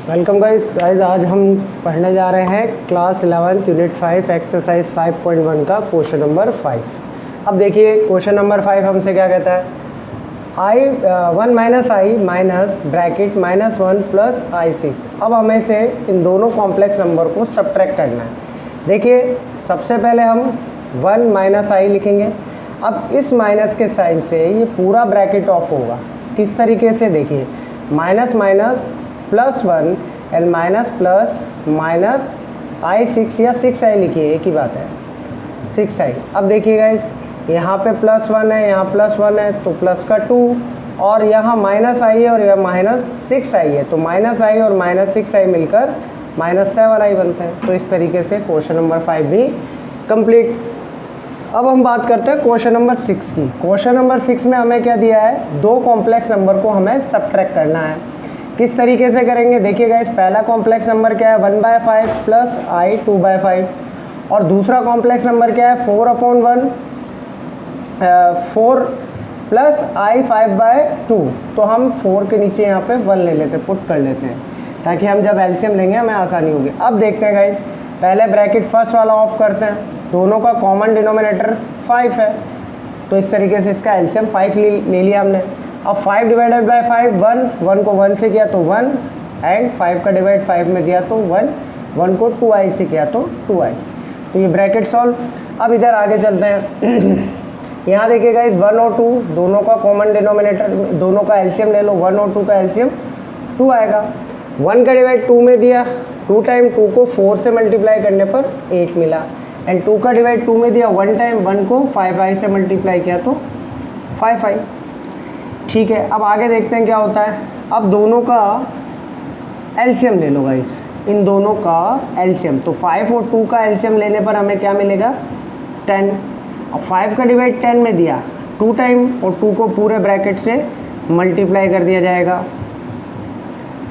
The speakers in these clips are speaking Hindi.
वेलकम गाइस आज हम पढ़ने जा रहे हैं क्लास 11 यूनिट 5 एक्सरसाइज 5.1 का क्वेश्चन नंबर 5। अब देखिए क्वेश्चन नंबर 5 हमसे क्या कहता है, वन माइनस आई माइनस ब्रैकेट -1 प्लस i6। अब हमें से इन दोनों कॉम्प्लेक्स नंबर को सब्ट्रैक्ट करना है। देखिए सबसे पहले हम 1 माइनस आई लिखेंगे। अब इस माइनस के साइन से ये पूरा ब्रैकेट ऑफ होगा। किस तरीके से, देखिए minus minus +1 and minus plus minus i6 या 6i लिखिए, एक ही बात है 6i। अब देखिए गाइस यहाँ पे +1 है, यहाँ +1 है तो प्लस का 2, और यहाँ -i है और यहाँ -6i है, तो -i और -6i मिलकर -7i बनते हैं। तो इस तरीके से क्वेश्चन नंबर 5 भी कंप्लीट। अब हम बात करते हैं क्वेश्चन नंबर 6 की। क्वेश्चन नंबर 6 में हमें क्या दिया है, दो कॉम्प्लेक्स नंबर को हमें सब्ट्रैक्ट करना है। किस तरीके से करेंगे, देखिए गाइस पहला कॉम्प्लेक्स नंबर क्या है 1/5 प्लस i 2/5, और दूसरा कॉम्प्लेक्स नंबर क्या है 4/1 4 प्लस i 5/2। तो हम 4 के नीचे यहाँ पे 1 ले लेते हैं, पुट कर लेते हैं, ताकि हम जब एलसीएम लेंगे हमें आसानी होगी। अब देखते हैं गाइस, पहले ब्रैकेट फर्स्ट वाला ऑफ करते हैं, दोनों का कॉमन डिनोमिनेटर 5 है, तो इस तरीके से इसका एलसीएम 5 ले लिया हमने। अब 5 डिवाइडेड बाय 5 1 को 1 से किया तो 1, एंड 5 का डिवाइड 5 में दिया तो 1 को 2i से किया तो 2i। तो ये ब्रैकेट सॉल्व। अब इधर आगे चलते हैं। यहाँ देखिएगा इस 1 और 2 दोनों का कॉमन डिनोमिनेटर, दोनों का एलसीएम ले लो, 1 और 2 का एलसीएम 2 आएगा। 1 का डिवाइड 2 में दिया, 2 टाइम 2 को 4 से मल्टीप्लाई करने पर 8 मिला, एंड 2 का डिवाइड 2 में दिया, 1 टाइम 1 को 5i से मल्टीप्लाई किया तो 5i। ठीक है, अब आगे देखते हैं क्या होता है। अब दोनों का एलसीएम ले लो गाइस, इन दोनों का एलसीएम, तो 5 और 2 का एलसीएम लेने पर हमें क्या मिलेगा 10। अब 5 का डिवाइड 10 में दिया, 2 टाइम और 2 को पूरे ब्रैकेट से मल्टीप्लाई कर दिया जाएगा।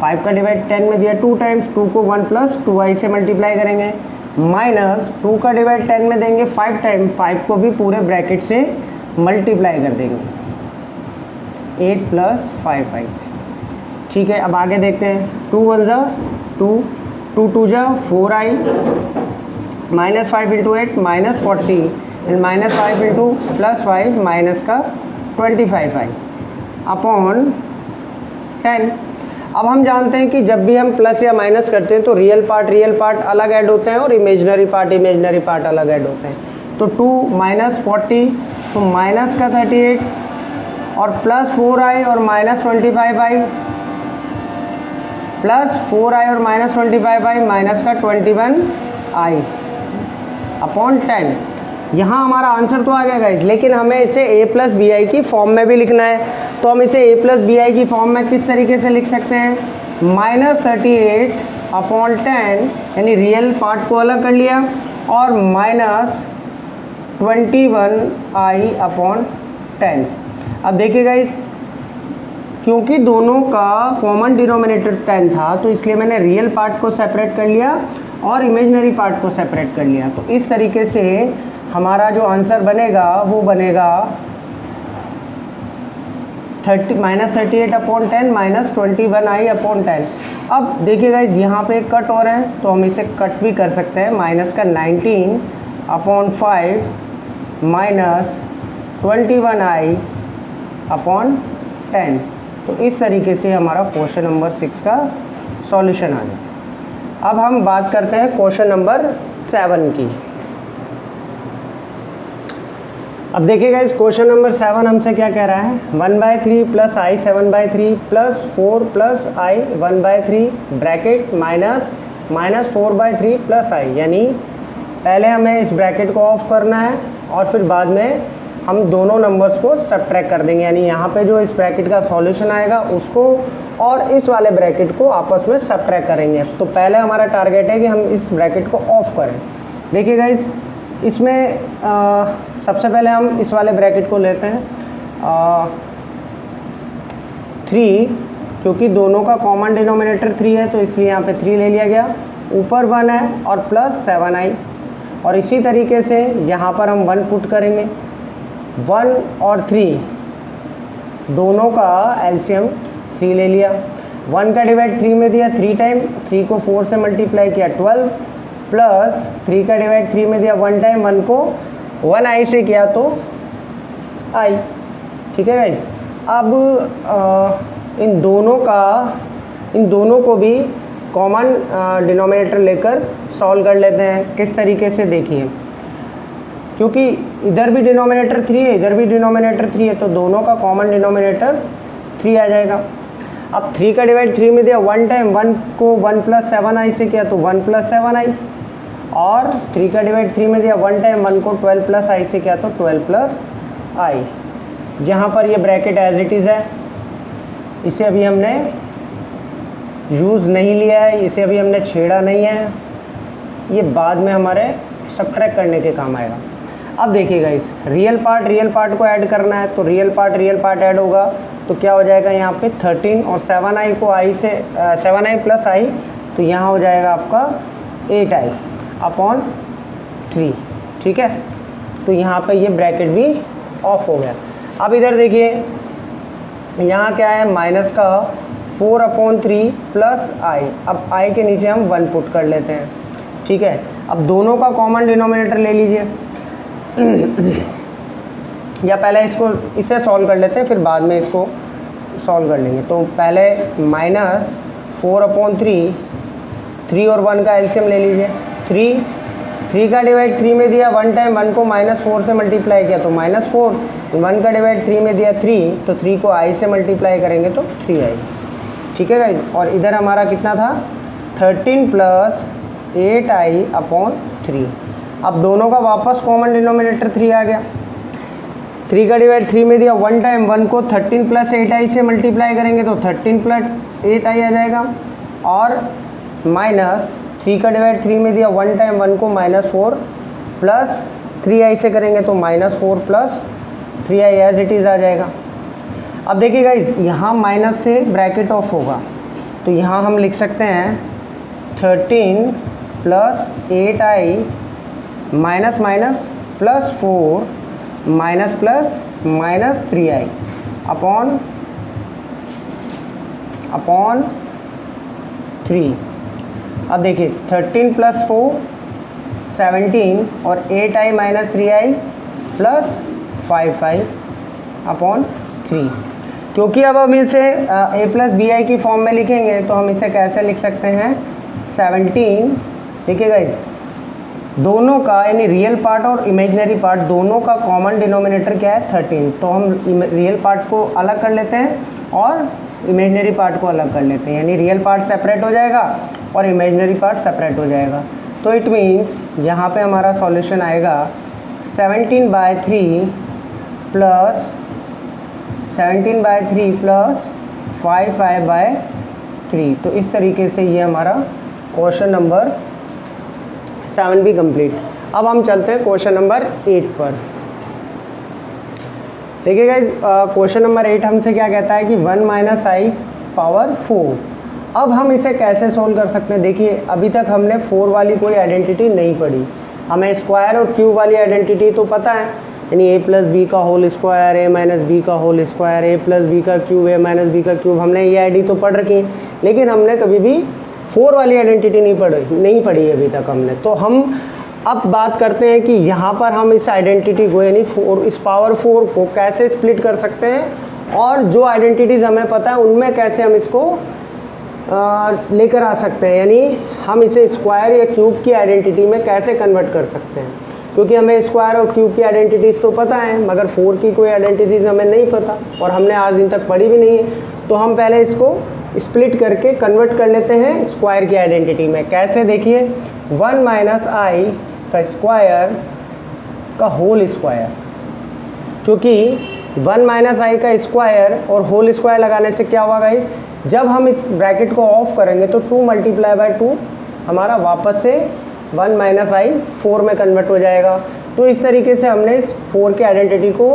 5 का डिवाइड 10 में दिया 2 टाइम्स, 2 को 1 प्लस 2i से मल्टीप्लाई करेंगे, माइनस 2 का डिवाइड 10 में देंगे 5 टाइम, 5 को भी पूरे ब्रैकेट से मल्टीप्लाई कर देंगे 8 प्लस 5i से। ठीक है, अब आगे देखते हैं। 2 1 जा 2, 2 2 जा 4i, -5 × 8 -40, एंड -5 × +5 माइनस का 25i अपॉन 10। अब हम जानते हैं कि जब भी हम प्लस या माइनस करते हैं तो रियल पार्ट अलग ऐड होते हैं और इमेजनरी पार्ट अलग ऐड होते हैं। तो 2 -40 तो माइनस का 38, और प्लस 4i और -25i, प्लस 4i और -25i माइनस का 21i अपॉन 10। यहाँ हमारा आंसर तो आ गया गाइस, लेकिन हमें इसे a प्लस बी आई की फॉर्म में भी लिखना है। तो हम इसे a प्लस बी आई की फॉर्म में किस तरीके से लिख सकते हैं, -38 अपॉन 10, यानी रियल पार्ट को अलग कर लिया, और -21i अपॉन 10। अब देखिए गाइस, क्योंकि दोनों का कॉमन डिनोमिनेटर 10 था तो इसलिए मैंने रियल पार्ट को सेपरेट कर लिया और इमेजिनरी पार्ट को सेपरेट कर लिया। तो इस तरीके से हमारा जो आंसर बनेगा वो बनेगा -38 अपॉन 10 -21i अपॉन 10। अब देखिए गाइस यहाँ पे एक कट और है, तो हम इसे कट भी कर सकते हैं, माइनस का 19 अपॉन 5 माइनस 21i अपॉन 10। तो इस तरीके से हमारा क्वेश्चन नंबर 6 का सॉल्यूशन आ गया। अब हम बात करते हैं क्वेश्चन नंबर 7 की। अब देखिएगा इस क्वेश्चन नंबर 7 हमसे क्या कह रहा है, 1/3 plus i 7/3 plus 4 plus i 1/3 bracket minus 4/3 plus i, यानी पहले हमें इस ब्रैकेट को ऑफ करना है और फिर बाद में हम दोनों नंबर्स को सब्ट्रैक्ट कर देंगे, यानी यहाँ पे जो इस ब्रैकेट का सॉल्यूशन आएगा उसको और इस वाले ब्रैकेट को आपस में सब्ट्रैक्ट करेंगे। तो पहले हमारा टारगेट है कि हम इस ब्रैकेट को ऑफ करें। देखिए गाइस, इसमें सबसे पहले हम इस वाले ब्रैकेट को लेते हैं 3, क्योंकि दोनों का कॉमन डिनोमिनेटर 3 है तो इसलिए यहाँ पे 3 ले लिया गया, ऊपर 1 है और प्लस 7i, और इसी तरीके से यहाँ पर हम 1 पुट करेंगे। 1 और 3 दोनों का एलसीएम 3 ले लिया। 1 का डिवाइड 3 में दिया 3 टाइम, 3 को 4 से मल्टीप्लाई किया 12, प्लस 3 का डिवाइड 3 में दिया 1 टाइम, 1 को 1 आई से किया तो आई। ठीक है गाइस, अब इन दोनों को भी कॉमन डिनोमिनेटर लेकर सॉल्व कर लेते हैं। किस तरीके से देखिए, क्योंकि इधर भी डिनोमिनेटर 3 है, इधर भी डिनोमिनेटर 3 है, तो दोनों का कॉमन डिनोमिनेटर 3 आ जाएगा। अब 3 का डिवाइड 3 में दिया 1 टाइम, 1 को 1 + 7 आई से किया तो 1 + 7 आई, और 3 का डिवाइड 3 में दिया 1 टाइम, 1 को 12 + आई से किया तो 12 + आई। यहाँ पर ये ब्रैकेट एज इट इज़ है, इसे अभी हमने यूज़ नहीं लिया है, इसे अभी हमने छेड़ा नहीं है, ये बाद में हमारे सब्ट्रैक्ट करने के काम आएगा। अब देखिएगा, इस रियल पार्ट को ऐड करना है, तो रियल पार्ट ऐड होगा तो क्या हो जाएगा यहाँ पे 13, और 7i को i से 7i + i, तो यहाँ हो जाएगा आपका 8i अपॉन 3। ठीक है, तो यहाँ पे ये ब्रैकेट भी ऑफ हो गया। अब इधर देखिए, यहाँ क्या है, माइनस का 4/3 प्लस i, अब i के नीचे हम 1 पुट कर लेते हैं। ठीक है, अब दोनों का कॉमन डिनोमिनेटर ले लीजिए या पहले इसे सॉल्व कर लेते हैं, फिर बाद में इसको सॉल्व कर लेंगे। तो पहले माइनस 4/3, 3 और 1 का एलसीएम ले लीजिए। 3 का डिवाइड 3 में दिया 1 टाइम, 1 को -4 से मल्टीप्लाई किया तो -4, 1 का डिवाइड 3 में दिया 3, तो 3 को i से मल्टीप्लाई करेंगे तो 3i। ठीक है गाइज, और इधर हमारा कितना था 13 + 8i अपॉन 3। अब दोनों का वापस कॉमन डिनोमिनेटर 3 आ गया। 3 का डिवाइड 3 में दिया 1 टाइम, 1 को 13 + 8i से मल्टीप्लाई करेंगे तो 13 + 8i आ जाएगा, और माइनस 3 का डिवाइड 3 में दिया 1 टाइम, 1 को -4 प्लस 3i से करेंगे तो -4 + 3i एज इट इज़ आ जाएगा। अब देखिए गाइज, यहाँ माइनस से ब्रैकेट ऑफ होगा, तो यहाँ हम लिख सकते हैं 13 + 8i minus minus +4 minus plus -3i upon 3। अब देखिए 13 + 4 17, और 8i - 3i + 5i अपॉन 3। क्योंकि अब हम इसे a + bi की फॉर्म में लिखेंगे, तो हम इसे कैसे लिख सकते हैं 17। देखिए गाइज, दोनों का यानी रियल पार्ट और इमेजिनरी पार्ट दोनों का कॉमन डिनोमिनेटर क्या है 13, तो हम रियल पार्ट को अलग कर लेते हैं और इमेजिनरी पार्ट को अलग कर लेते हैं, यानी रियल पार्ट सेपरेट हो जाएगा और इमेजिनरी पार्ट सेपरेट हो जाएगा। तो इट मीन्स यहाँ पे हमारा सॉल्यूशन आएगा 17/3 प्लस 5i/3। तो इस तरीके से ये हमारा क्वेश्चन नंबर 7 भी कंप्लीट। अब हम चलते हैं क्वेश्चन नंबर 8 पर। देखिए गाइज, क्वेश्चन नंबर 8 हमसे क्या कहता है कि 1 - i पावर 4। अब हम इसे कैसे सोल्व कर सकते हैं। देखिए, अभी तक हमने 4 वाली कोई आइडेंटिटी नहीं पढ़ी, हमें स्क्वायर और क्यूब वाली आइडेंटिटी तो पता है, यानी a + b का होल स्क्वायर, a - b का होल स्क्वायर, a + b का क्यूब, a - b का क्यूब, हमने ये आईडी तो पढ़ रखी है, लेकिन हमने कभी भी 4 वाली आइडेंटिटी नहीं पढ़ी अभी तक हमने। तो हम अब बात करते हैं कि यहाँ पर हम इस आइडेंटिटी को यानी इस पावर 4 को कैसे स्प्लिट कर सकते हैं, और जो आइडेंटिटीज़ हमें पता है उनमें कैसे हम इसको लेकर आ सकते हैं, यानी हम इसे स्क्वायर या क्यूब की आइडेंटिटी में कैसे कन्वर्ट कर सकते हैं। क्योंकि हमें स्क्वायर और क्यूब की आइडेंटिटीज़ तो पता है, मगर 4 की कोई आइडेंटिटीज़ हमें नहीं पता और हमने आज दिन तक पढ़ी भी नहीं है। तो हम पहले इसको स्प्लिट करके कन्वर्ट कर लेते हैं स्क्वायर की आइडेंटिटी में। कैसे, देखिए 1 - i का स्क्वायर का होल स्क्वायर, क्योंकि 1 - i का स्क्वायर और होल स्क्वायर लगाने से क्या होगा गाइस, जब हम इस ब्रैकेट को ऑफ करेंगे तो 2 × 2 हमारा वापस से 1 - i 4 में कन्वर्ट हो जाएगा। तो इस तरीके से हमने इस 4 की आइडेंटिटी को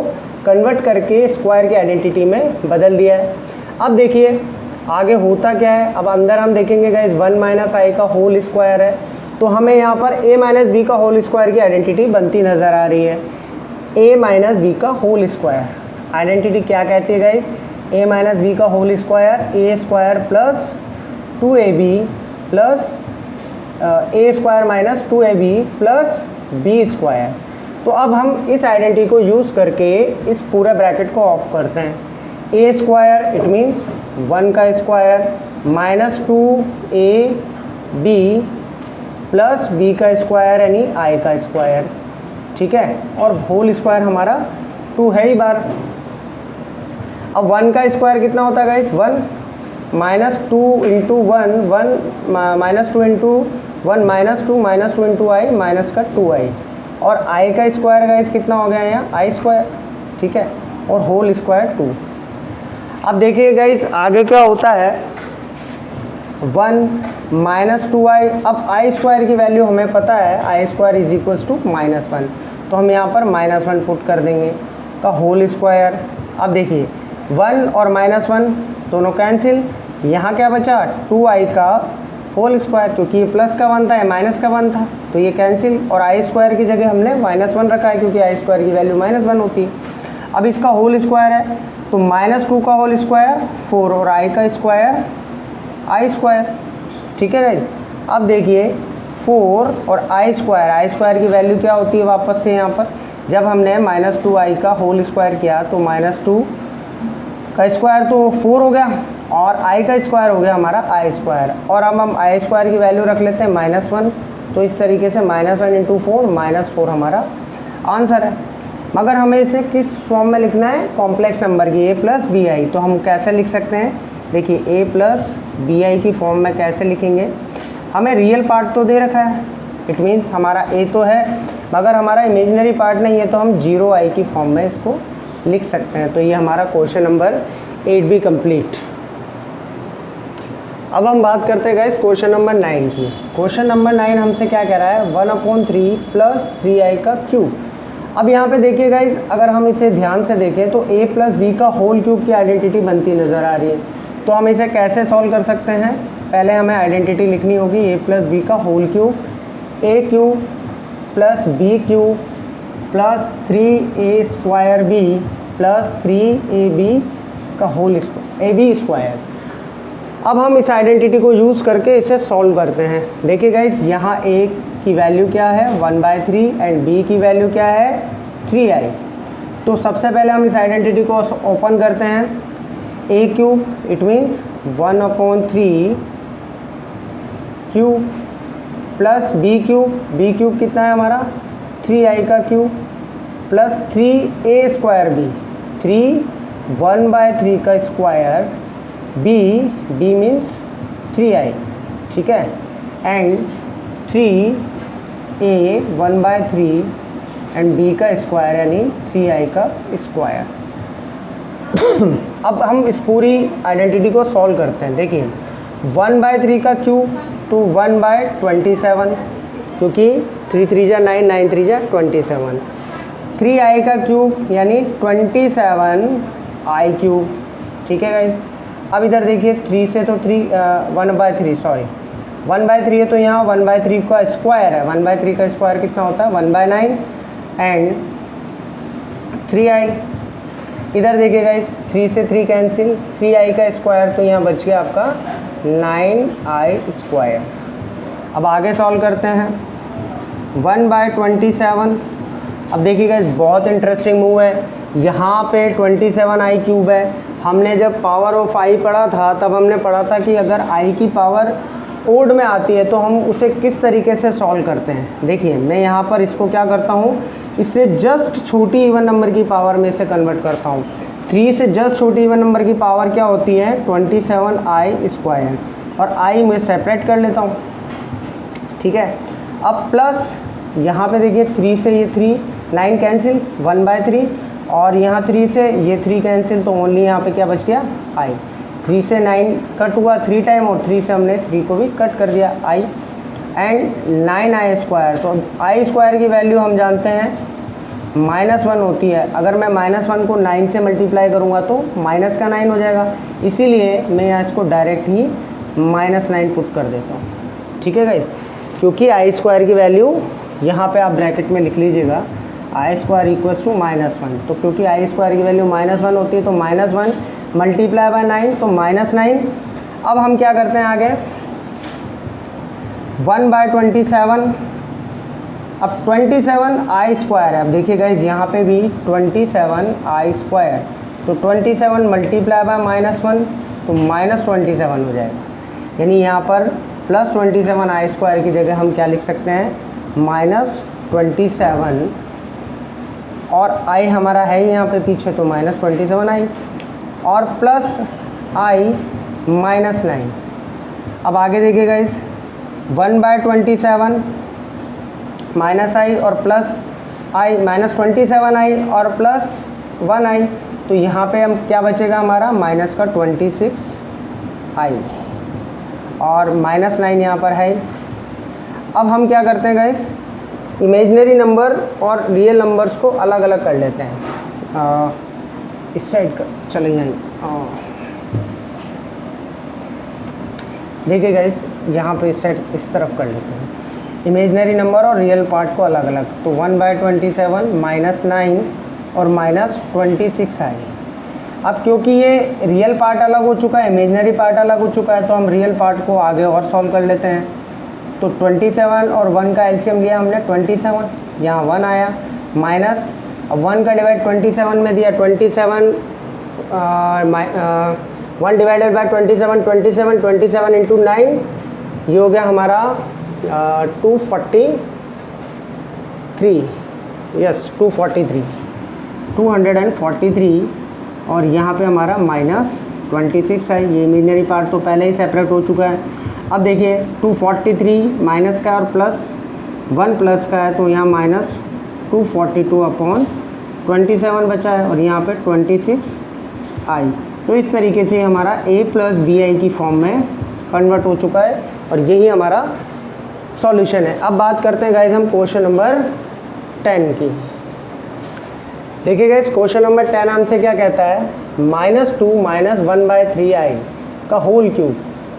कन्वर्ट करके स्क्वायर की आइडेंटिटी में बदल दिया है। अब देखिए आगे होता क्या है। अब अंदर हम देखेंगे गाइस 1 - i का होल स्क्वायर है, तो हमें यहाँ पर a - b का होल स्क्वायर की आइडेंटिटी बनती नज़र आ रही है। a - b का होल स्क्वायर आइडेंटिटी क्या कहती है गाइस, ए माइनस बी का whole square, a square plus 2ab plus a square minus 2ab plus b square. तो अब हम इस आइडेंटिटी को यूज़ करके इस पूरे ब्रैकेट को ऑफ करते हैं। ए स्क्वायर इट मीन्स 1 का square minus 2ab plus B का स्क्वायर यानी आई का स्क्वायर, ठीक है, और होल स्क्वायर हमारा 2 है ही बार। अब 1 का स्क्वायर कितना होता है guys, 1 minus 2 into 1 minus 2 into 1 minus 2 into i minus का 2i, और आई का स्क्वायर गाइस कितना हो गया यहाँ आई स्क्वायर, ठीक है, और होल स्क्वायर 2। अब देखिए गाइस आगे क्या होता है, 1 माइनस 2i। अब आई स्क्वायर की वैल्यू हमें पता है, आई स्क्वायर इज इक्वल्स टू -1, तो हम यहाँ पर -1 पुट कर देंगे का होल स्क्वायर। अब देखिए 1 और -1 दोनों कैंसिल, यहाँ क्या बचा 2i का होल स्क्वायर, क्योंकि ये प्लस का 1 था, ये माइनस का 1 था, तो ये कैंसिल, और आई स्क्वायर की जगह हमने -1 रखा है क्योंकि आई स्क्वायर की वैल्यू -1 होती है। अब इसका होल स्क्वायर है तो -2 का होल स्क्वायर 4 और आई का स्क्वायर आई स्क्वायर, ठीक है गाइस। अब देखिए 4 और आई स्क्वायर की वैल्यू क्या होती है वापस से यहाँ पर, जब हमने -2i का होल स्क्वायर किया तो -2 का स्क्वायर तो 4 हो गया और आई का स्क्वायर हो गया हमारा आई स्क्वायर, और अब हम आई स्क्वायर की वैल्यू रख लेते हैं -1, तो इस तरीके से -1 इंटू 4 -4 हमारा आंसर है। मगर हमें इसे किस फॉर्म में लिखना है, कॉम्प्लेक्स नंबर की a प्लस बी आई, तो हम कैसे लिख सकते हैं, देखिए a प्लस बी आई की फॉर्म में कैसे लिखेंगे, हमें रियल पार्ट तो दे रखा है, इट मीन्स हमारा a तो है मगर हमारा इमेजिनरी पार्ट नहीं है, तो हम 0i की फॉर्म में इसको लिख सकते हैं। तो ये हमारा क्वेश्चन नंबर 8 कंप्लीट। अब हम बात करते हैं गाइस क्वेश्चन नंबर 9 की। क्वेश्चन नंबर 9 हमसे क्या कह रहा है, 1/3 प्लस 3i का क्यूब। अब यहाँ पे देखिए गाइस, अगर हम इसे ध्यान से देखें तो a प्लस बी का होल क्यूब की आइडेंटिटी बनती नज़र आ रही है। तो हम इसे कैसे सॉल्व कर सकते हैं, पहले हमें आइडेंटिटी लिखनी होगी a प्लस बी का whole cube, a cube plus B cube plus 3a square b plus 3ab का होल स्क्वायर ab स्क्वायर। अब हम इस आइडेंटिटी को यूज़ करके इसे सॉल्व करते हैं। देखिए गाइस यहाँ a की वैल्यू क्या है 1/3 एंड b की वैल्यू क्या है 3i। तो सबसे पहले हम इस आइडेंटिटी को ओपन करते हैं, a cube it means 1/3 cube plus b cube कितना है हमारा 3i का cube plus 3a square b, 1/3 का स्क्वायर b मीन्स 3i, ठीक है, एंड 3a 1/3 एंड b का स्क्वायर यानी 3i का स्क्वायर। अब हम इस पूरी आइडेंटिटी को सॉल्व करते हैं। देखिए 1/3 का क्यूब तो 1/27, क्योंकि 3 3 जा 9, 9 3 जा 27, 3i का क्यूब यानी 27i क्यूब, ठीक है गाइज। अब इधर देखिए 3 से तो 1/3 है, तो यहाँ 1/3 का स्क्वायर है, 1/3 का स्क्वायर कितना होता है 1/9 एंड 3i। इधर देखिए गाइस 3 से 3 कैंसिल, 3i का स्क्वायर तो यहाँ बच गया आपका 9i स्क्वायर। अब आगे सॉल्व करते हैं 1/27। अब देखिए गाइस बहुत इंटरेस्टिंग मूव है, यहाँ पे 27i क्यूब है। हमने जब पावर ऑफ i पढ़ा था तब हमने पढ़ा था कि अगर i की पावर ओड में आती है तो हम उसे किस तरीके से सॉल्व करते हैं। देखिए मैं यहाँ पर इसको क्या करता हूँ, इससे जस्ट छोटी इवन नंबर की पावर में इसे कन्वर्ट करता हूँ। 3 से जस्ट छोटी इवन नंबर की पावर क्या होती है 27i स्क्वायर, और i मैं सेपरेट कर लेता हूँ, ठीक है। अब प्लस यहाँ पे देखिए 3 से ये 3 9 कैंसिल 1/3, और यहाँ 3 से ये 3 कैंसिल, तो ओनली यहाँ पे क्या बच गया i। 3 से 9 कट हुआ 3 टाइम, और 3 से हमने 3 को भी कट कर दिया i, एंड 9i स्क्वायर। तो i स्क्वायर की वैल्यू हम जानते हैं -1 होती है। अगर मैं -1 को 9 से मल्टीप्लाई करूँगा तो माइनस का 9 हो जाएगा, इसीलिए मैं यहाँ इसको डायरेक्ट ही -9 पुट कर देता हूँ, ठीक है गाइस। क्योंकि i स्क्वायर की वैल्यू यहाँ पे आप ब्रैकेट में लिख लीजिएगा i स्क्वायर इक्वल्स टू -1, तो क्योंकि i स्क्वायर की वैल्यू -1 होती है तो -1 मल्टीप्लाई बाय 9 तो -9। अब हम क्या करते हैं आगे, 1/27। अब 27i² है। अब देखिए गाइज यहाँ पे भी 27i², तो 27 मल्टीप्लाई बाय -1 तो -27 हो जाएगा। यानी यहाँ पर +27i² की जगह हम क्या लिख सकते हैं, -27, और i हमारा है ही यहाँ पे पीछे तो -27i, और प्लस i -9। अब आगे देखिए गाइज, 1/27 -i और प्लस i, -27i और प्लस 1i, तो यहाँ पे हम क्या बचेगा हमारा -26i, और -9 यहाँ पर है। अब हम क्या करते हैं गाइस, इमेजिनरी नंबर और रियल नंबर्स को अलग अलग कर लेते हैं। इस साइड का चले यहीं, देखिए गाइस यहाँ पे इस साइड इस तरफ कर लेते हैं, इमेजिनरी नंबर और रियल पार्ट को अलग अलग। तो 1/27 -9 और -26i। अब क्योंकि ये रियल पार्ट अलग हो चुका है, इमेजिनरी पार्ट अलग हो चुका है, तो हम रियल पार्ट को आगे और सॉल्व कर लेते हैं। तो 27 और 1 का एलसीएम लिया हमने 27, यहाँ 1 आया, माइनस 1 का डिवाइड 27 में दिया 27, 1 डिवाइडेड बाय 27, 27 इंटू 9, ये हो गया हमारा 243, यस 243, और यहाँ पे हमारा -26 है। ये इमेजिनरी पार्ट तो पहले ही सेपरेट हो चुका है। अब देखिए 243 माइनस का और प्लस 1 प्लस का है, तो यहाँ -242/27 बचा है, और यहाँ पे 26i। तो इस तरीके से हमारा a + bi की फॉर्म में कन्वर्ट हो चुका है, और यही हमारा सॉल्यूशन है। अब बात करते हैं गाइस हम क्वेश्चन नंबर 10 की। देखिए गाइस क्वेश्चन नंबर 10 हमसे क्या कहता है, -2 - 1/3i का होल क्यूब।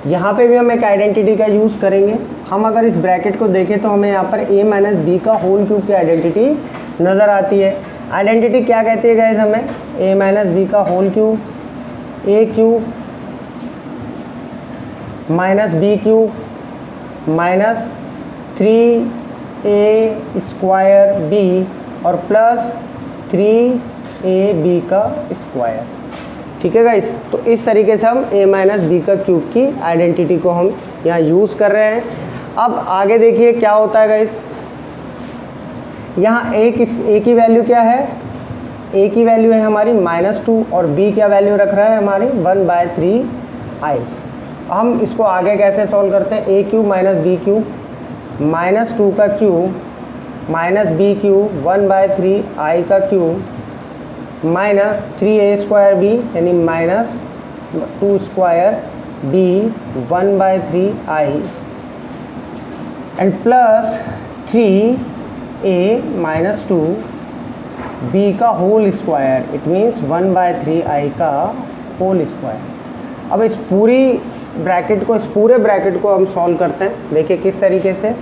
यहाँ पे भी हम एक आइडेंटिटी का यूज़ करेंगे। हम अगर इस ब्रैकेट को देखें तो हमें यहाँ पर a - b का होल क्यूब की आइडेंटिटी नज़र आती है। आइडेंटिटी क्या कहती है गाइस हमें, a - b का whole cube, a cube - b cube -3a² b और प्लस 3ab का स्क्वायर। ठीक है गाइस, तो इस तरीके से हम a - b का क्यूब की आइडेंटिटी को हम यहाँ यूज़ कर रहे हैं। अब आगे देखिए क्या होता है गाइस, यहाँ a की वैल्यू क्या है, a की वैल्यू है हमारी -2 और b क्या वैल्यू रख रहा है हमारी 1/3i। हम इसको आगे कैसे सॉल्व करते हैं, a क्यूब - b क्यूब, -2 का क्यूब -b क्यूब 1/3i का क्यूब -3a² b यानी -2² b 1/3i and plus 3a - 2b का whole square, it means 1/3i का होल स्क्वायर। अब इस पूरे ब्रैकेट को हम सॉल्व करते हैं। देखिए किस तरीके से,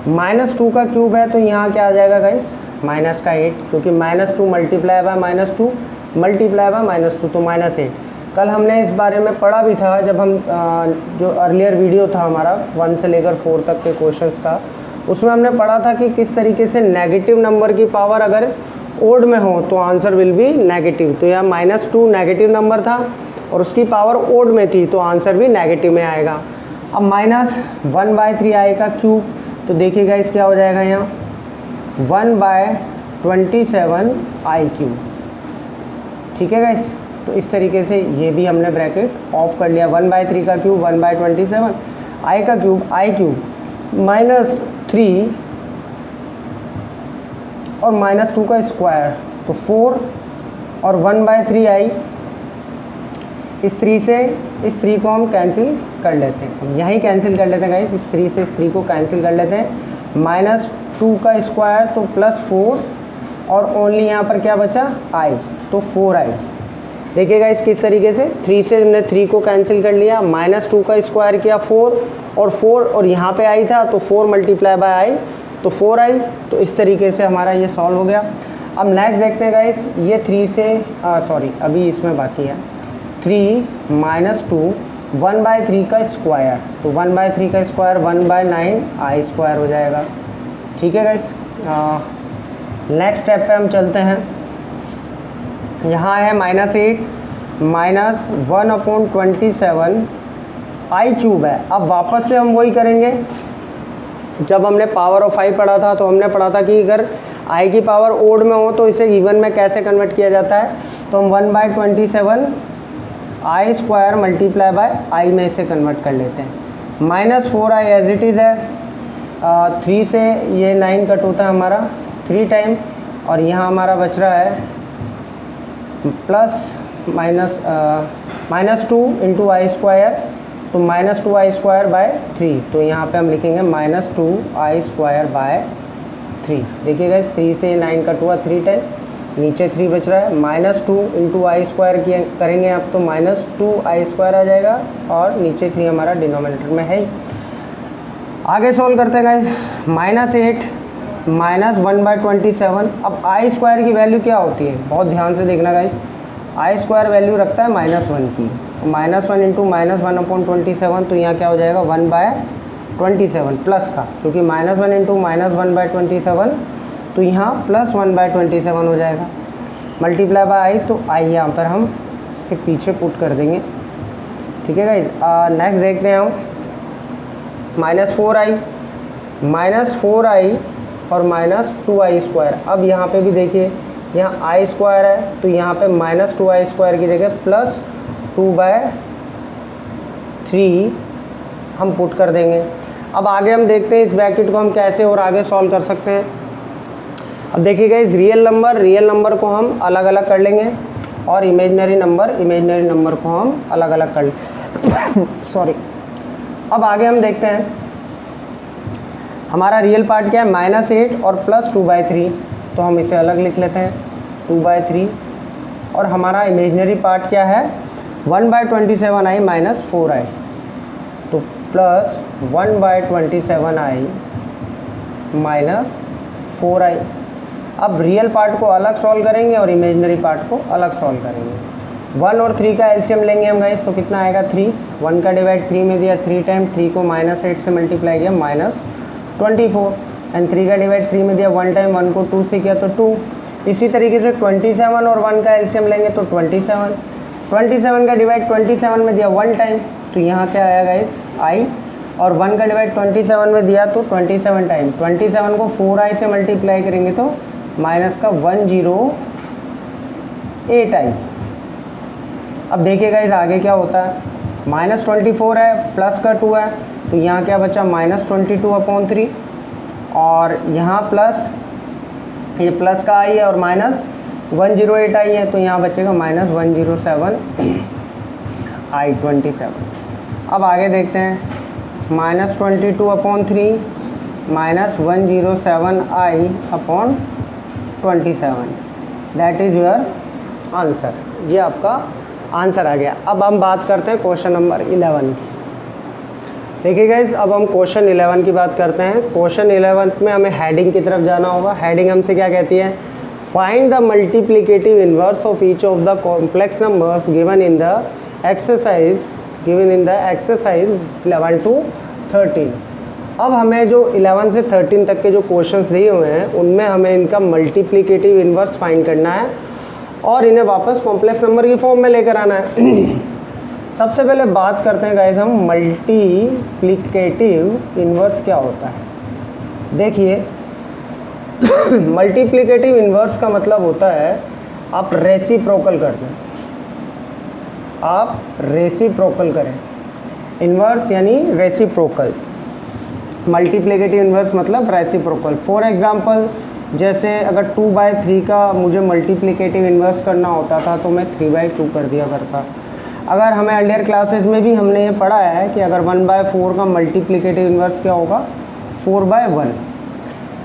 -2 का क्यूब है तो यहाँ क्या आ जाएगा गाइस, -8, क्योंकि -2 मल्टीप्लाई बाय -2 मल्टीप्लाई बाय -2 तो -8। कल हमने इस बारे में पढ़ा भी था जब हम जो अर्लियर वीडियो था हमारा 1 से लेकर 4 तक के क्वेश्चंस का, उसमें हमने पढ़ा था कि किस तरीके से नेगेटिव नंबर की पावर अगर ओड में हो तो आंसर विल बी नेगेटिव। तो यहाँ -2 नेगेटिव नंबर था और उसकी पावर ओड में थी तो आंसर भी नेगेटिव में आएगा। अब -1/3i का क्यूब, तो देखिए गाइस क्या हो जाएगा यहाँ 1/27i क्यूब। ठीक है गाइस, तो इस तरीके से ये भी हमने ब्रैकेट ऑफ कर लिया। 1/3 का क्यूब 1/27, i का क्यूब i क्यूब -3 और -2 का स्क्वायर तो 4 और 1/3i। इस 3 को हम कैंसिल कर लेते हैं, यहीं कैंसिल कर लेते हैं गाइस, इस 3 से इस 3 को कैंसिल कर लेते हैं। -2 का स्क्वायर तो +4 और ओनली यहाँ पर क्या बचा i, तो 4i। देखिए गाइस किस तरीके से 3 से हमने 3 को कैंसिल कर लिया, -2 का स्क्वायर किया 4 और यहाँ पे i था तो 4 मल्टीप्लाई बाय i तो 4i। तो इस तरीके से हमारा ये सॉल्व हो गया। अब नेक्स्ट देखते हैं गाइस, ये 3 से अभी इसमें बाकी है, 3 माइनस 2 1/3 का स्क्वायर, तो 1/3 का स्क्वायर 1/9 आई स्क्वायर हो जाएगा। ठीक है गाइस, नेक्स्ट स्टेप पे हम चलते हैं। यहाँ है -8 माइनस 1/27 आई क्यूब है। अब वापस से हम वही करेंगे, जब हमने पावर ऑफ आई पढ़ा था तो हमने पढ़ा था कि अगर आई की पावर ओड में हो तो इसे इवन में कैसे कन्वर्ट किया जाता है, तो हम 1/27 आई स्क्वायर मल्टीप्लाई बाय आई में इसे कन्वर्ट कर लेते हैं। -4i एज इट इज़ है, 3 से ये 9 कट होता है हमारा 3 टाइम, और यहाँ हमारा बच रहा है प्लस -2 इंटू आई स्क्वायर, तो -2i स्क्वायर बाय 3, तो यहाँ पे हम लिखेंगे -2i स्क्वायर बाय 3। देखिएगा 3 से 9 कट हुआ 3 टाइम, नीचे 3 बच रहा है, -2 इंटू आई स्क्वायर करेंगे आप तो -2i स्क्वायर आ जाएगा, और नीचे 3 हमारा डिनोमिनेटर में है ही। आगे सोल्व करते हैं गाइस, -8 माइनस 1/27। अब आई स्क्वायर की वैल्यू क्या होती है, बहुत ध्यान से देखना गाइस, आई स्क्वायर वैल्यू रखता है -1 की, तो -1 इंटू -1/27, तो यहाँ क्या हो जाएगा 1/27 प्लस का, क्योंकि -1 इंटू -1/27, तो यहाँ प्लस 1/27 हो जाएगा, मल्टीप्लाई बाय आई, तो आई यहाँ पर हम इसके पीछे पुट कर देंगे। ठीक है गाइस, नेक्स्ट देखते हैं हम -4i और -2i स्क्वायर। अब यहाँ पे भी देखिए, यहाँ आई स्क्वायर है, तो यहाँ पे -2i स्क्वायर की जगह प्लस 2/3 हम पुट कर देंगे। अब आगे हम देखते हैं इस ब्रैकेट को हम कैसे और आगे सॉल्व कर सकते हैं। अब देखिएगा इस रियल नंबर को हम अलग अलग कर लेंगे, और इमेजनरी नंबर को हम अलग अलग कर लेंगे सॉरी। अब आगे हम देखते हैं हमारा रियल पार्ट क्या है, -8 और प्लस 2/3, तो हम इसे अलग लिख लेते हैं 2/3, और हमारा इमेजनरी पार्ट क्या है 1/27i माइनस 4i, तो प्लस 1/27i माइनस 4i। अब रियल पार्ट को अलग सॉल्व करेंगे और इमेजनरी पार्ट को अलग सॉल्व करेंगे। 1 और 3 का एलसीएम लेंगे हम गाइस, तो कितना आएगा 3, 1 का डिवाइड 3 में दिया 3 टाइम, 3 को -8 से मल्टीप्लाई किया -24, एंड 3 का डिवाइड 3 में दिया 1 टाइम, 1 को 2 से किया तो 2। इसी तरीके से 27 और 1 का एलसीएम लेंगे तो 27 का डिवाइड 27 में दिया 1 टाइम, तो यहाँ क्या आया गाइस i, और 1 का डिवाइड 27 में दिया तो 27 टाइम, 27 को 4i से मल्टीप्लाई करेंगे तो माइनस का 108i। अब देखिएगा इस आगे क्या होता है, -24 है, प्लस का 2 है, तो यहाँ क्या बचा -22/3, और यहाँ प्लस, ये प्लस का आई है और -108 आई है, तो यहाँ बचेगा -107i27। अब आगे देखते हैं -22/3 -107i/27, that is your answer. ये आपका आंसर आ गया। अब हम बात करते हैं क्वेश्चन नंबर 11 की। देखिए गाइस, अब हम क्वेश्चन 11 की बात करते हैं। क्वेश्चन 11 में हमें हेडिंग की तरफ जाना होगा। हेडिंग हमसे क्या कहती है, find the multiplicative inverse of each of the complex numbers given in the exercise 11 to 13। अब हमें जो 11 से 13 तक के जो क्वेश्चंस दिए हुए हैं उनमें हमें इनका मल्टीप्लिकेटिव इनवर्स फाइंड करना है और इन्हें वापस कॉम्प्लेक्स नंबर की फॉर्म में लेकर आना है। सबसे पहले बात करते हैं गाइस हम मल्टीप्लिकेटिव इनवर्स क्या होता है। देखिए मल्टीप्लिकेटिव इनवर्स का मतलब होता है आप रेसिप्रोकल कर दें, आप रेसिप्रोकल करें। इनवर्स यानी रेसिप्रोकल, मल्टीप्लिकेटिव इनवर्स मतलब रेसिप्रोकल। फॉर एग्जांपल जैसे अगर 2/3 का मुझे मल्टीप्लिकेटिव इनवर्स करना होता था तो मैं 3/2 कर दिया करता। अगर हमें अर्लियर क्लासेस में भी हमने ये पढ़ा है कि अगर 1/4 का मल्टीप्लिकेटिव इनवर्स क्या होगा 4/1।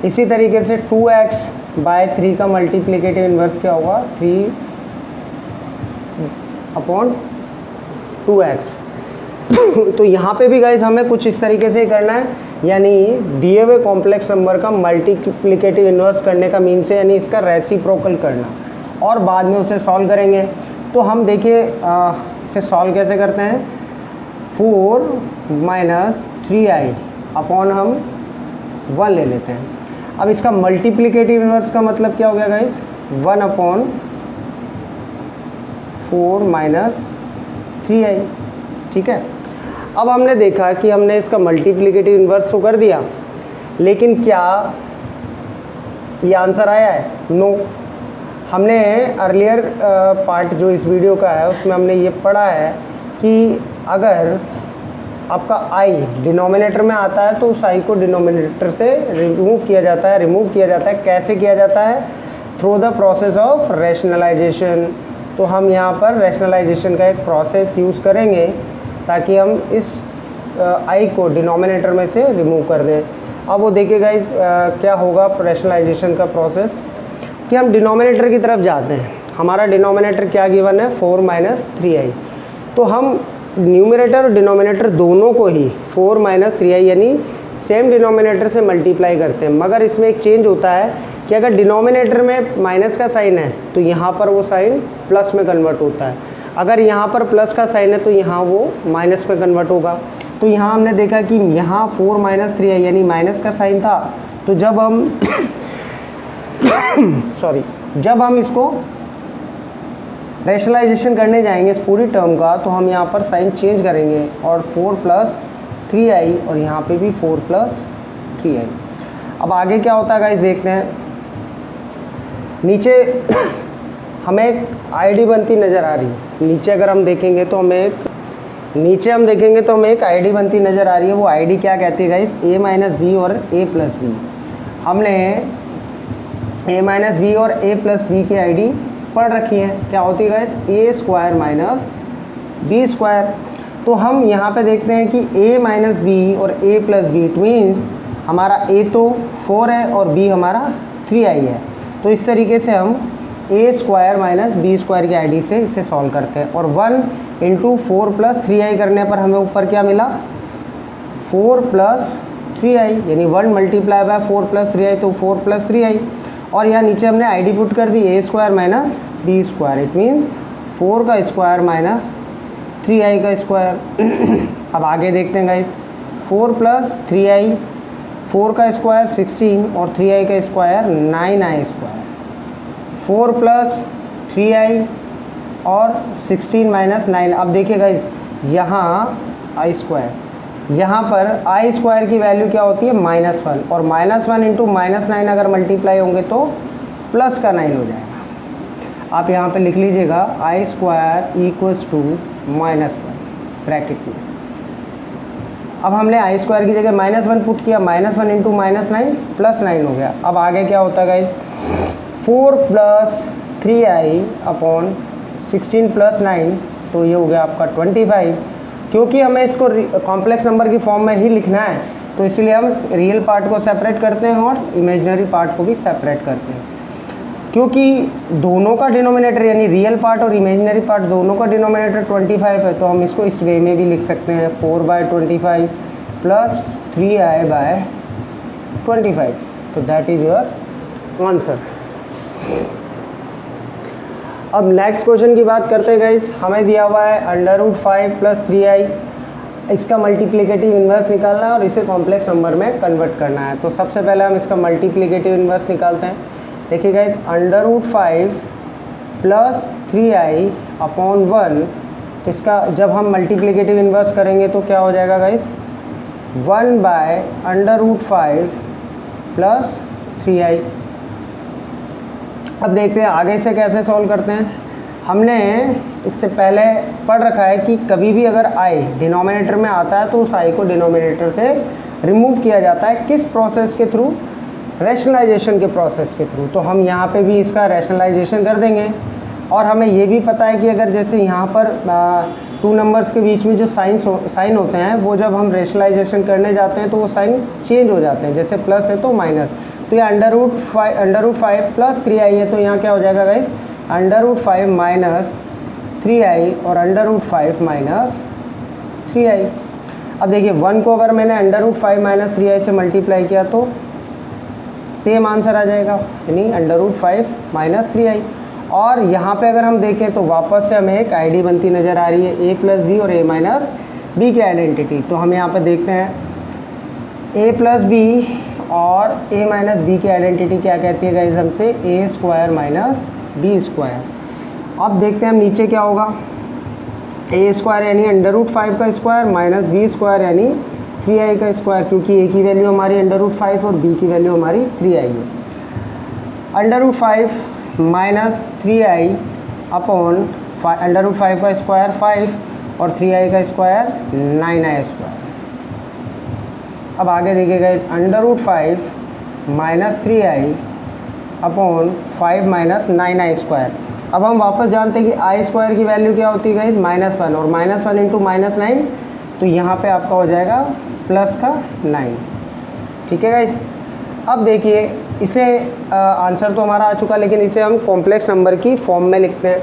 इसी तरीके से 2x/3 का मल्टीप्लिकेटिव इनवर्स क्या होगा 3/2x। तो यहाँ पे भी गाइस हमें कुछ इस तरीके से करना है, यानी दिए हुए कॉम्प्लेक्स नंबर का मल्टीप्लिकेटिव इनवर्स करने का मीन से यानी इसका रेसिप्रोकल करना और बाद में उसे सॉल्व करेंगे। तो हम देखिए इसे सॉल्व कैसे करते हैं, 4 माइनस 3i अपॉन हम 1 ले लेते हैं। अब इसका मल्टीप्लिकेटिव इन्वर्स का मतलब क्या हो गया गाइस, 1 अपॉन 4 माइनस 3i। ठीक है, अब हमने देखा कि हमने इसका मल्टीप्लिकेटिव इन्वर्स तो कर दिया, लेकिन क्या ये आंसर आया है, नो। हमने अर्लियर पार्ट जो इस वीडियो का है उसमें हमने ये पढ़ा है कि अगर आपका i डिनोमिनेटर में आता है तो उस i को डिनोमिनेटर से रिमूव किया जाता है। कैसे किया जाता है, through the process of rationalization. तो हम यहाँ पर रैशनलाइजेशन का एक प्रोसेस यूज़ करेंगे ताकि हम इस i को डिनोमिनेटर में से रिमूव कर दें। अब वो देखिए गाइस क्या होगा रैशनलाइजेशन का प्रोसेस, कि हम डिनोमिनेटर की तरफ जाते हैं। हमारा डिनोमिनेटर क्या गिवन है, 4 माइनस 3i। तो हम न्यूमरेटर और डिनोमिनेटर दोनों को ही 4 माइनस 3i यानी सेम डिनोमिनेटर से मल्टीप्लाई करते हैं, मगर इसमें एक चेंज होता है कि अगर डिनोमिनेटर में माइनस का साइन है तो यहाँ पर वो साइन प्लस में कन्वर्ट होता है, अगर यहाँ पर प्लस का साइन है तो यहाँ वो माइनस में कन्वर्ट होगा। तो यहाँ हमने देखा कि यहाँ 4 माइनस 3i यानी माइनस का साइन था, तो जब हम जब हम इसको रैशनलाइजेशन करने जाएंगे इस पूरी टर्म का, तो हम यहाँ पर साइन चेंज करेंगे और 4 प्लस 3i और यहाँ पे भी 4 प्लस 3i। अब आगे क्या होता है गाइस देखते हैं। नीचे हमें एक आईडी बनती नज़र आ रही है, नीचे अगर हम देखेंगे तो हमें एक आईडी बनती नज़र आ रही है। वो आईडी क्या कहती है गाइस, a माइनस बी और a प्लस बी। हमने a माइनस बी और a प्लस बी की आईडी पढ़ रखी है, क्या होती है guys, a square minus B square. तो हम यहाँ पे देखते हैं कि a माइनस बी और a plus B, it means हमारा a तो 4 है और b हमारा 3i है। तो इस तरीके से हम a square minus B square की आईडी से इसे सॉल्व करते हैं। और 1 इंटू 4 प्लस 3i करने पर हमें ऊपर क्या मिला, 4 प्लस 3i, यानी 1 मल्टीप्लाई बाय 4 प्लस 3i तो 4 प्लस 3i। और यहाँ नीचे हमने आईडी पुट कर दी a square minus B square, it means 4 का स्क्वायर माइनस 3i का स्क्वायर। अब आगे देखते हैं गाइस, 4 प्लस 3i, 4 का स्क्वायर 16 और 3i का square 9i square, 4 plus 3i और 16 माइनस 9। अब देखिए गाइस यहाँ i स्क्वायर, यहाँ पर i स्क्वायर की वैल्यू क्या होती है, -1, और -1 इंटू -9 अगर मल्टीप्लाई होंगे तो प्लस का 9 हो जाएगा। आप यहाँ पे लिख लीजिएगा i square equals to -1 bracket में। अब हमने i स्क्वायर की जगह -1 पुट किया, -1 इंटू -9 प्लस 9 हो गया। अब आगे क्या होता है guys, 4 plus 3i upon 16 plus 9, तो ये हो गया आपका 25। क्योंकि हमें इसको कॉम्प्लेक्स नंबर की फॉर्म में ही लिखना है तो इसलिए हम रियल पार्ट को सेपरेट करते हैं और इमेजिनरी पार्ट को भी सेपरेट करते हैं। क्योंकि दोनों का डिनोमिनेटर यानी रियल पार्ट और इमेजिनरी पार्ट दोनों का डिनोमिनेटर 25 है, तो हम इसको इस वे में भी लिख सकते हैं, 4/25 प्लस 3i/25। तो दैट इज़ योर आंसर। अब नेक्स्ट क्वेश्चन की बात करते हैं गाइस। हमें दिया हुआ है √5 प्लस 3i, इसका मल्टीप्लिकेटिव इन्वर्स निकालना है और इसे कॉम्प्लेक्स नंबर में कन्वर्ट करना है। तो सबसे पहले हम इसका मल्टीप्लिकेटिव इन्वर्स निकालते हैं। देखिए गाइस, √5 प्लस 3i अपॉन 1, इसका जब हम मल्टीप्लिकेटिव इन्वर्स करेंगे तो क्या हो जाएगा गाइस, 1/√5 प्लस 3i। अब देखते हैं आगे से कैसे सॉल्व करते हैं। हमने इससे पहले पढ़ रखा है कि कभी भी अगर i डिनोमिनेटर में आता है तो उस i को डिनोमिनेटर से रिमूव किया जाता है, किस प्रोसेस के थ्रू, रैशनलाइजेशन के प्रोसेस के थ्रू। तो हम यहाँ पे भी इसका रैशनलाइजेशन कर देंगे। और हमें ये भी पता है कि अगर जैसे यहाँ पर 2 नंबर्स के बीच में जो साइन होते हैं वो जब हम रैशनलाइजेशन करने जाते हैं तो वो साइन चेंज हो जाते हैं, जैसे प्लस है तो माइनस। तो ये √5 प्लस 3i है, तो यहाँ क्या हो जाएगा गाइस, √5 माइनस 3i और √5 माइनस 3i। अब देखिए 1 को अगर मैंने √5 माइनस 3i से मल्टीप्लाई किया तो सेम आंसर आ जाएगा, यानी √5 माइनस 3i। और यहाँ पे अगर हम देखें तो वापस से हमें एक आईडी बनती नज़र आ रही है a प्लस बी और a माइनस बी की आइडेंटिटी। तो हम यहाँ पे देखते हैं a प्लस बी और a माइनस बी की आइडेंटिटी क्या कहती है गाइस हमसे, a square minus B square. अब देखते हैं हम नीचे क्या होगा, a स्क्वायर यानी √5 का स्क्वायर माइनस बी स्क्वायर यानी 3i का स्क्वायर, क्योंकि a की वैल्यू हमारी √5 और b की वैल्यू हमारी 3i है। √5 माइनस 3i अपॉन √5 का स्क्वायर 5 और 3i का स्क्वायर 9i स्क्वायर। अब आगे देखिएगा √5 minus 3i upon 5 minus 9i square. अब हम वापस जानते हैं कि आई स्क्वायर की वैल्यू क्या होती है गाइज, -1, और -1 इंटू -9, तो यहाँ पे आपका हो जाएगा प्लस का 9। ठीक है गाइज। अब देखिए इसे आंसर तो हमारा आ चुका, लेकिन इसे हम कॉम्प्लेक्स नंबर की फॉर्म में लिखते हैं।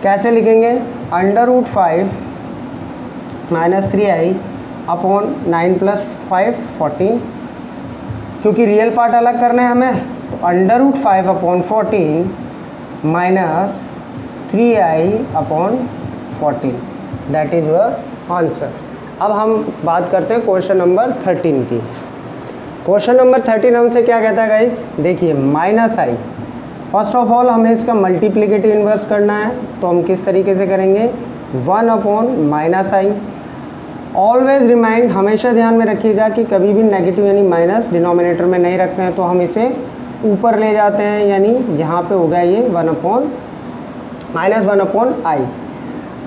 कैसे लिखेंगे, √5 माइनस 3i अपॉन 9 प्लस 5 14, क्योंकि रियल पार्ट अलग करना है हमें, तो √5 upon 14 minus 3i upon 14, that is your answer. अब हम बात करते हैं क्वेश्चन नंबर 13 की। क्वेश्चन नंबर 13 हमसे क्या कहता है गाइस, देखिए -i। फर्स्ट ऑफ ऑल हमें इसका मल्टीप्लिकेटिव इन्वर्स करना है, तो हम किस तरीके से करेंगे, 1 अपॉन -i। ऑलवेज रिमाइंड, हमेशा ध्यान में रखिएगा कि कभी भी नेगेटिव यानी माइनस डिनोमिनेटर में नहीं रखते हैं, तो हम इसे ऊपर ले जाते हैं, यानी यहाँ पे होगा ये -1 अपॉन i।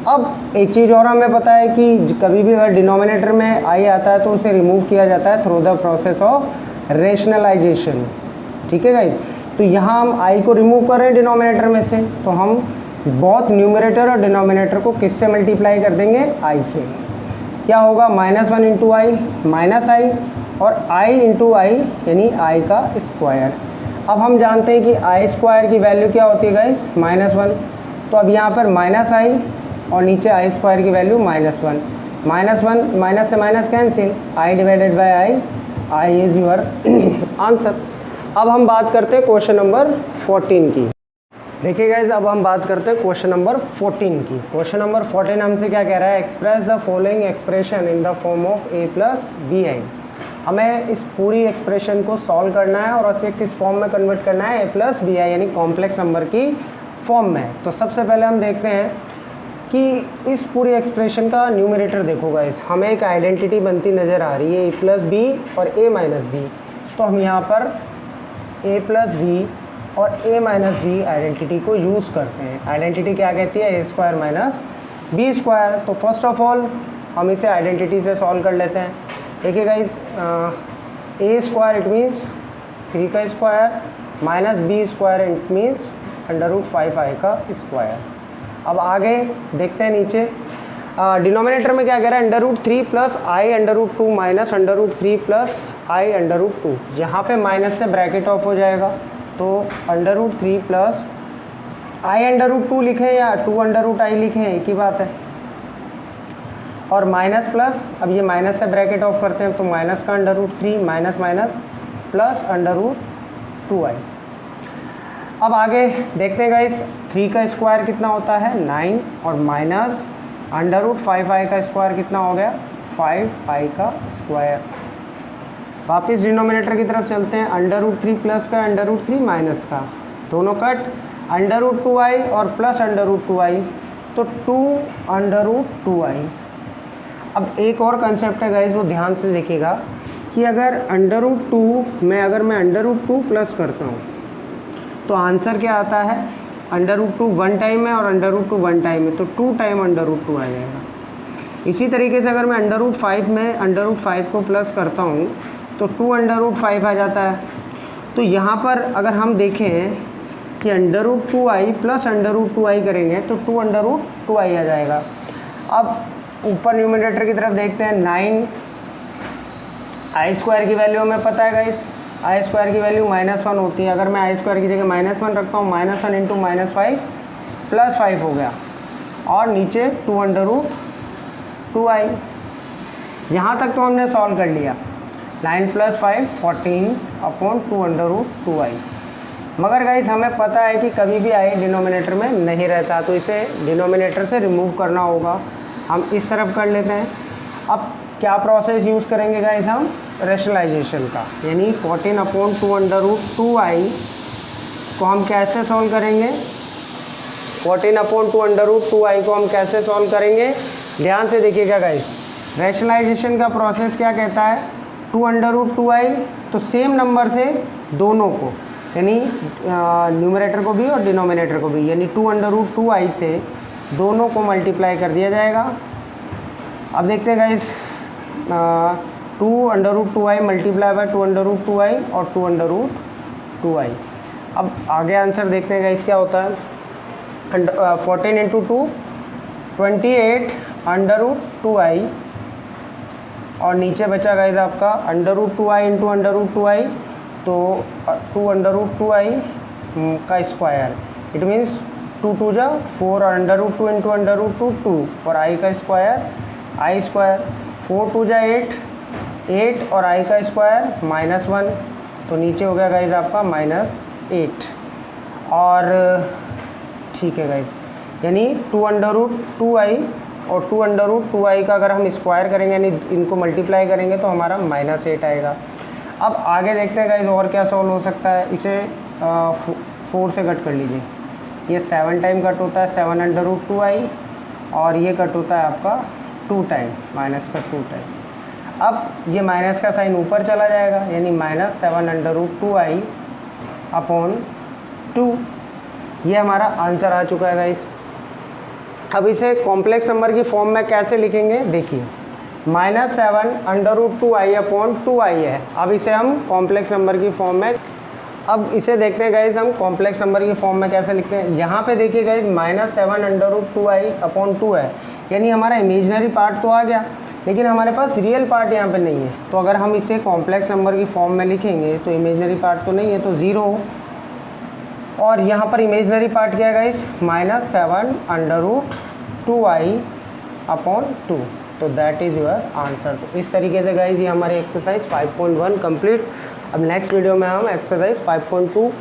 अब एक चीज़ और हमें पता है कि कभी भी अगर डिनोमिनेटर में i आता है तो उसे रिमूव किया जाता है through the process of rationalization. ठीक है गाइस, तो यहाँ हम i को रिमूव कर रहे हैं डिनोमिनेटर में से, तो हम बोथ न्यूमरेटर और डिनोमिनेटर को किससे मल्टीप्लाई कर देंगे, i से। क्या होगा, -1 इंटू आई माइनस आई और i इंटू आई यानी i का स्क्वायर। अब हम जानते हैं कि i स्क्वायर की वैल्यू क्या होती है गाइस, -1, तो अब यहाँ पर -i और नीचे i स्क्वायर की वैल्यू -1, माइनस से minus cancel, i divided by i is your answer. अब हम बात करते हैं क्वेश्चन नंबर 14 की। देखिए गाइज, अब हम बात करते हैं क्वेश्चन नंबर 14 की। क्वेश्चन नंबर 14 हमसे क्या कह रहा है, express the following expression in the form of a plus B I. हमें इस पूरी एक्सप्रेशन को सॉल्व करना है और उसे किस फॉर्म में कन्वर्ट करना है, a प्लस बी आई यानी कॉम्प्लेक्स नंबर की फॉर्म में। तो सबसे पहले हम देखते हैं कि इस पूरी एक्सप्रेशन का न्यूमरेटर देखो गाइस, हमें एक आइडेंटिटी बनती नज़र आ रही है a प्लस बी और a माइनस बी। तो हम यहाँ पर a प्लस बी और a माइनस बी आइडेंटिटी को यूज़ करते हैं। आइडेंटिटी क्या कहती है, a square minus B square. तो फर्स्ट ऑफ ऑल हम इसे आइडेंटिटी से सॉल्व कर लेते हैं। देखिए guys, a square it means 3 का square minus B square it means √5i का स्क्वायर। अब आगे देखते हैं नीचे, डिनोमिनेटर में क्या कह रहा है, √3 प्लस आई √2 माइनस √3 प्लस आई √2। यहाँ पे माइनस से ब्रैकेट ऑफ हो जाएगा, तो √3 प्लस आई √2 लिखें या 2 √i लिखें, एक ही बात है। और माइनस प्लस, अब ये माइनस से ब्रैकेट ऑफ करते हैं, तो माइनस का √3 माइनस माइनस प्लस √2i। अब आगे देखते हैं गाइस, 3 का स्क्वायर कितना होता है 9 और माइनस √5i का स्क्वायर कितना हो गया 5i का स्क्वायर। वापस डिनोमिनेटर की तरफ चलते हैं, √3 प्लस का √3 माइनस का दोनों कट, √2i और प्लस √2i, तो 2 √2i। अब एक और कंसेप्ट है गाइस, वो ध्यान से देखिएगा कि अगर √2 में अगर मैं √2 प्लस करता हूँ तो आंसर क्या आता है, √2 1 टाइम है और √2 1 टाइम है, तो 2 टाइम √2 आ जाएगा। इसी तरीके से अगर मैं √5 में √5 को प्लस करता हूँ तो 2 √5 आ जाता है। तो यहाँ पर अगर हम देखें कि √2i प्लस √2i करेंगे तो 2 √2i आ जाएगा। अब ऊपर न्यूमरेटर की तरफ देखते हैं, 9 आई स्क्वायर की वैल्यू हमें पता है गाइस, आई स्क्वायर की वैल्यू -1 होती है। अगर मैं आई स्क्वायर की जगह -1 रखता हूँ, -1 इंटू -5 प्लस 5 हो गया, और नीचे 2 √2i। यहाँ तक तो हमने सॉल्व कर लिया। 9 प्लस 5 14 अपॉन 2 √2i। मगर गाइस हमें पता है कि कभी भी आई डिनोमिनेटर में नहीं रहता, तो इसे डिनोमिनेटर से रिमूव करना होगा। हम इस तरफ कर लेते हैं। अब क्या प्रोसेस यूज़ करेंगे गाइस हम, रैशनलाइजेशन का, यानी 14/2√2i को हम कैसे सॉल्व करेंगे, 14/2√2i को हम कैसे सॉल्व करेंगे, ध्यान से देखिएगा गाइस। रैशनलाइजेशन का प्रोसेस क्या कहता है, 2√2i, तो सेम नंबर से दोनों को, यानी न्यूमरेटर को भी और डिनोमिनेटर को भी, यानी 2√2i से दोनों को मल्टीप्लाई कर दिया जाएगा। अब देखते हैं guys, 2√2i multiply by 2√2i और 2√2i। अब आगे आंसर देखते हैं गाइस क्या होता है। 14 × 2 28/√2i और नीचे बचा गाइस आपका √2i × √2i, तो 2√2i का स्क्वायर, इट मीन्स 2 2 जा 4 और √2 × √2 2 और i का स्क्वायर i स्क्वायर, 4 2 जा 8 और i का स्क्वायर -1, तो नीचे हो गया गाइस आपका -8। और ठीक है गाइस, यानी 2√2i और 2√2i का अगर हम स्क्वायर करेंगे, यानी इनको मल्टीप्लाई करेंगे, तो हमारा -8 आएगा। अब आगे देखते हैं गाइस और क्या सॉल्व हो सकता है। इसे 4 से कट कर लीजिए, ये 7 टाइम कट होता है 7/√2i, और ये कट होता है आपका 2 टाइम, माइनस का 2 टाइम। अब ये माइनस का साइन ऊपर चला जाएगा, यानी -7/√2i/2। ये हमारा आंसर आ चुका है गाइस। अब इसे कॉम्प्लेक्स नंबर की फॉर्म में कैसे लिखेंगे, देखिए, -7/√2i/2i है। अब इसे हम कॉम्प्लेक्स नंबर की फॉर्म में, अब इसे देखते हैं गाइस हम कॉम्प्लेक्स नंबर की फॉर्म में कैसे लिखते हैं। यहाँ पे देखिए गाइस -7/√2i/2 है, यानी हमारा इमेजिनरी पार्ट तो आ गया, लेकिन हमारे पास रियल पार्ट यहाँ पे नहीं है। तो अगर हम इसे कॉम्प्लेक्स नंबर की फॉर्म में लिखेंगे तो इमेजिनरी पार्ट तो नहीं है, तो 0, और यहाँ पर इमेजिनरी पार्ट क्या है गाइस, -7/√2i/2, तो दैट इज़ योर आंसर। तो इस तरीके से गाइस ये हमारी एक्सरसाइज 5.1 कंप्लीट। अब नेक्स्ट वीडियो में हम एक्सरसाइज 5.2